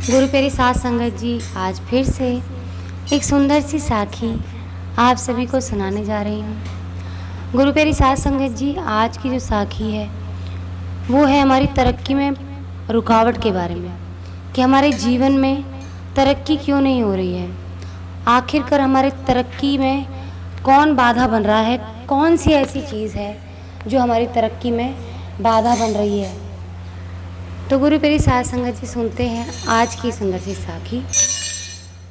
गुरु प्यारी साथ संगत जी, आज फिर से एक सुंदर सी साखी आप सभी को सुनाने जा रही हूँ। गुरु प्यारी साथ संगत जी, आज की जो साखी है वो है हमारी तरक्की में रुकावट के बारे में, कि हमारे जीवन में तरक्की क्यों नहीं हो रही है। आखिरकार हमारे तरक्की में कौन बाधा बन रहा है, कौन सी ऐसी चीज़ है जो हमारी तरक्की में बाधा बन रही है। तो गुरु प्यारी साथ संगत जी, सुनते हैं आज की सुंदर सी साखी,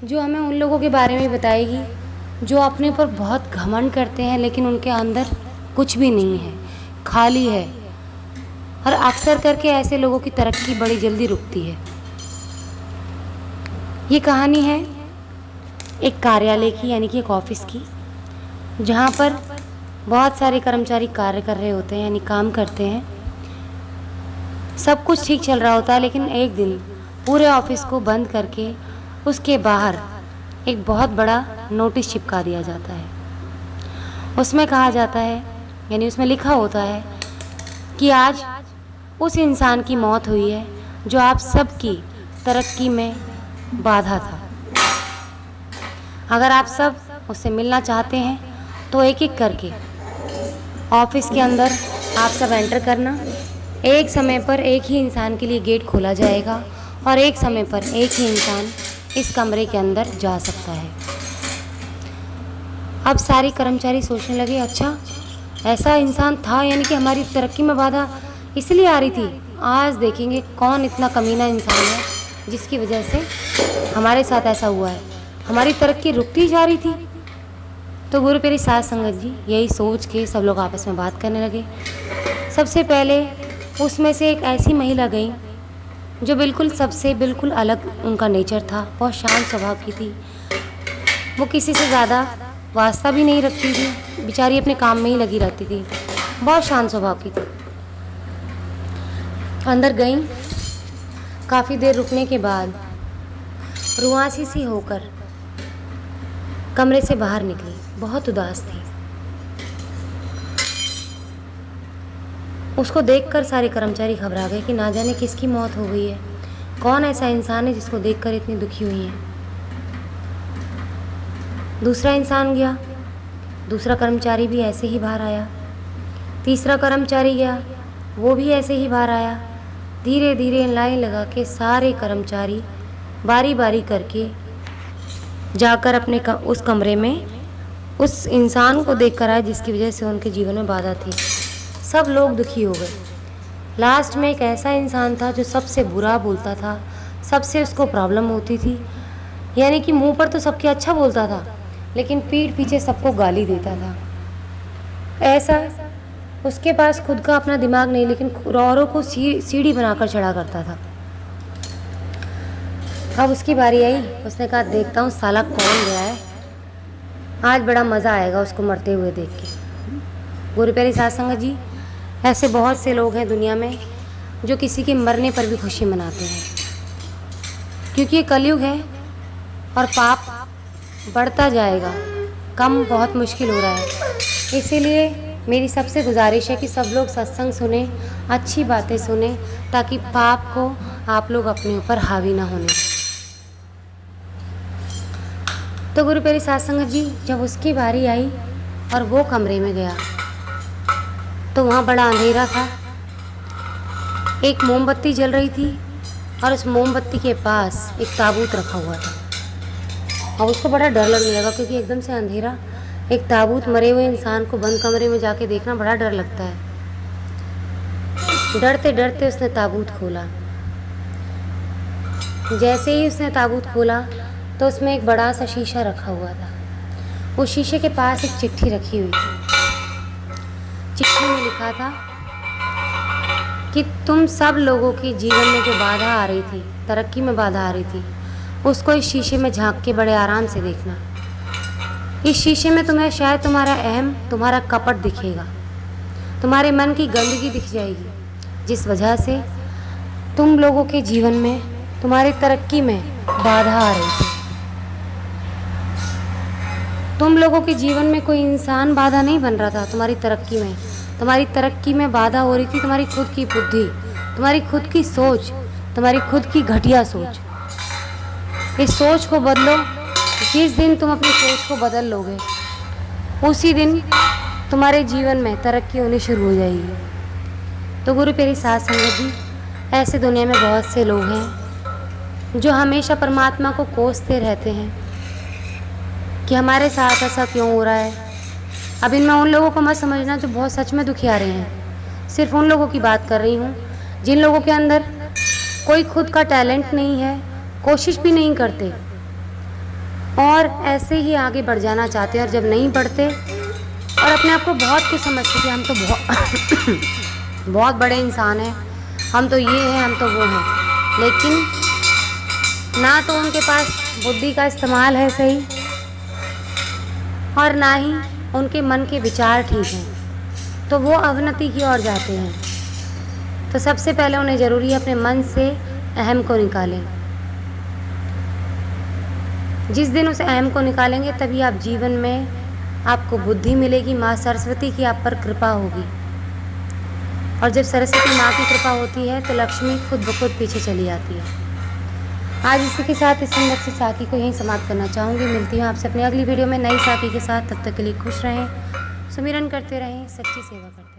जो हमें उन लोगों के बारे में बताएगी जो अपने ऊपर बहुत घमंड करते हैं लेकिन उनके अंदर कुछ भी नहीं है, खाली है। और अक्सर करके ऐसे लोगों की तरक्की बड़ी जल्दी रुकती है। ये कहानी है एक कार्यालय की, यानी कि एक ऑफिस की, जहाँ पर बहुत सारे कर्मचारी कार्य कर रहे होते हैं, यानी काम करते हैं। सब कुछ ठीक चल रहा होता है, लेकिन एक दिन पूरे ऑफिस को बंद करके उसके बाहर एक बहुत बड़ा नोटिस चिपका दिया जाता है। उसमें कहा जाता है, यानी उसमें लिखा होता है कि आज उस इंसान की मौत हुई है जो आप सबकी तरक्की में बाधा था। अगर आप सब उससे मिलना चाहते हैं तो एक एक करके ऑफिस के अंदर आप सब एंटर करना। एक समय पर एक ही इंसान के लिए गेट खोला जाएगा और एक समय पर एक ही इंसान इस कमरे के अंदर जा सकता है। अब सारे कर्मचारी सोचने लगे, अच्छा ऐसा इंसान था, यानी कि हमारी तरक्की में बाधा इसलिए आ रही थी। आज देखेंगे कौन इतना कमीना इंसान है जिसकी वजह से हमारे साथ ऐसा हुआ है, हमारी तरक्की रुकती जा रही थी। तो गुरु प्यारी साथ संगत जी, यही सोच के सब लोग आपस में बात करने लगे। सबसे पहले उसमें से एक ऐसी महिला गई जो बिल्कुल अलग उनका नेचर था, बहुत शांत स्वभाव की थी। वो किसी से ज़्यादा वास्ता भी नहीं रखती थी, बेचारी अपने काम में ही लगी रहती थी, बहुत शांत स्वभाव की थी। अंदर गई, काफ़ी देर रुकने के बाद रुआसी सी होकर कमरे से बाहर निकली, बहुत उदास थी। उसको देखकर सारे कर्मचारी घबरा गए कि ना जाने किसकी मौत हो गई है, कौन ऐसा इंसान है जिसको देखकर इतनी दुखी हुई है। दूसरा इंसान गया, दूसरा कर्मचारी भी ऐसे ही बाहर आया। तीसरा कर्मचारी गया, वो भी ऐसे ही बाहर आया। धीरे धीरे लाइन लगा के सारे कर्मचारी बारी बारी करके जाकर अपने उस कमरे में उस इंसान को देखकर आए जिसकी वजह से उनके जीवन में बाधा थी। सब लोग दुखी हो गए। लास्ट में एक ऐसा इंसान था जो सबसे बुरा बोलता था, सबसे उसको प्रॉब्लम होती थी, यानी कि मुंह पर तो सबके अच्छा बोलता था लेकिन पीठ पीछे सबको गाली देता था। ऐसा उसके पास खुद का अपना दिमाग नहीं, लेकिन औरों को सीढ़ी बनाकर चढ़ा करता था। अब उसकी बारी आई, उसने कहा देखता हूँ साला कौन गया है, आज बड़ा मज़ा आएगा उसको मरते हुए देख के। गुरु प्यारी साथ संगत जी, ऐसे बहुत से लोग हैं दुनिया में जो किसी के मरने पर भी खुशी मनाते हैं, क्योंकि ये कलयुग है और पाप बढ़ता जाएगा, कम बहुत मुश्किल हो रहा है। इसीलिए मेरी सबसे गुजारिश है कि सब लोग सत्संग सुने, अच्छी बातें सुने, ताकि पाप को आप लोग अपने ऊपर हावी ना होने। तो गुरु प्यारी साथ संगत जी, जब उसकी बारी आई और वो कमरे में गया तो वहाँ बड़ा अंधेरा था। एक मोमबत्ती जल रही थी और उस मोमबत्ती के पास एक ताबूत रखा हुआ था। और उसको बड़ा डर लगने लगा, क्योंकि एकदम से अंधेरा, एक ताबूत, मरे हुए इंसान को बंद कमरे में जाके देखना बड़ा डर लगता है। डरते डरते उसने ताबूत खोला। जैसे ही उसने ताबूत खोला तो उसमें एक बड़ा सा शीशा रखा हुआ था। उस शीशे के पास एक चिट्ठी रखी हुई थी। चिट्ठी में लिखा था कि तुम सब लोगों के जीवन में जो बाधा आ रही थी, तरक्की में बाधा आ रही थी, उसको इस शीशे में झांक के बड़े आराम से देखना। इस शीशे में तुम्हें शायद तुम्हारा अहम, तुम्हारा कपट दिखेगा, तुम्हारे मन की गंदगी दिख जाएगी, जिस वजह से तुम लोगों के जीवन में, तुम्हारी तरक्की में बाधा आ रही थी। तुम लोगों के जीवन में कोई इंसान बाधा नहीं बन रहा था तुम्हारी तरक्की में। तुम्हारी तरक्की में बाधा हो रही थी तुम्हारी खुद की बुद्धि, तुम्हारी खुद की सोच, तुम्हारी खुद की घटिया सोच। इस सोच को बदलो। जिस दिन तुम अपनी सोच को बदल लोगे उसी दिन तुम्हारे जीवन में तरक्की होनी शुरू हो जाएगी। तो गुरु प्यारी साध संगत जी, ऐसे दुनिया में बहुत से लोग हैं जो हमेशा परमात्मा को कोसते रहते हैं कि हमारे साथ ऐसा क्यों हो रहा है। अब इनमें उन लोगों को मत समझना जो बहुत सच में दुखियारे हैं। सिर्फ उन लोगों की बात कर रही हूँ जिन लोगों के अंदर कोई खुद का टैलेंट नहीं है, कोशिश भी नहीं करते और ऐसे ही आगे बढ़ जाना चाहते हैं, और जब नहीं बढ़ते और अपने आप को बहुत कुछ समझते कि हम तो बहुत बहुत बड़े इंसान हैं, हम तो ये हैं, हम तो वो हैं, लेकिन ना तो उनके पास बुद्धि का इस्तेमाल है सही और ना ही उनके मन के विचार ठीक हैं, तो वो अवनति की ओर जाते हैं। तो सबसे पहले उन्हें ज़रूरी है अपने मन से अहम को निकालें। जिस दिन उस अहम को निकालेंगे तभी आप जीवन में आपको बुद्धि मिलेगी, माँ सरस्वती की आप पर कृपा होगी। और जब सरस्वती माँ की कृपा होती है तो लक्ष्मी खुद ब खुद पीछे चली आती है। आज इसी के साथ इस सुंदर सी साखी को यहीं समाप्त करना चाहूँगी। मिलती हूँ आपसे अपनी अगली वीडियो में नई साखी के साथ। तब तक के लिए खुश रहें, सुमिरन करते रहें, सच्ची सेवा करते रहें।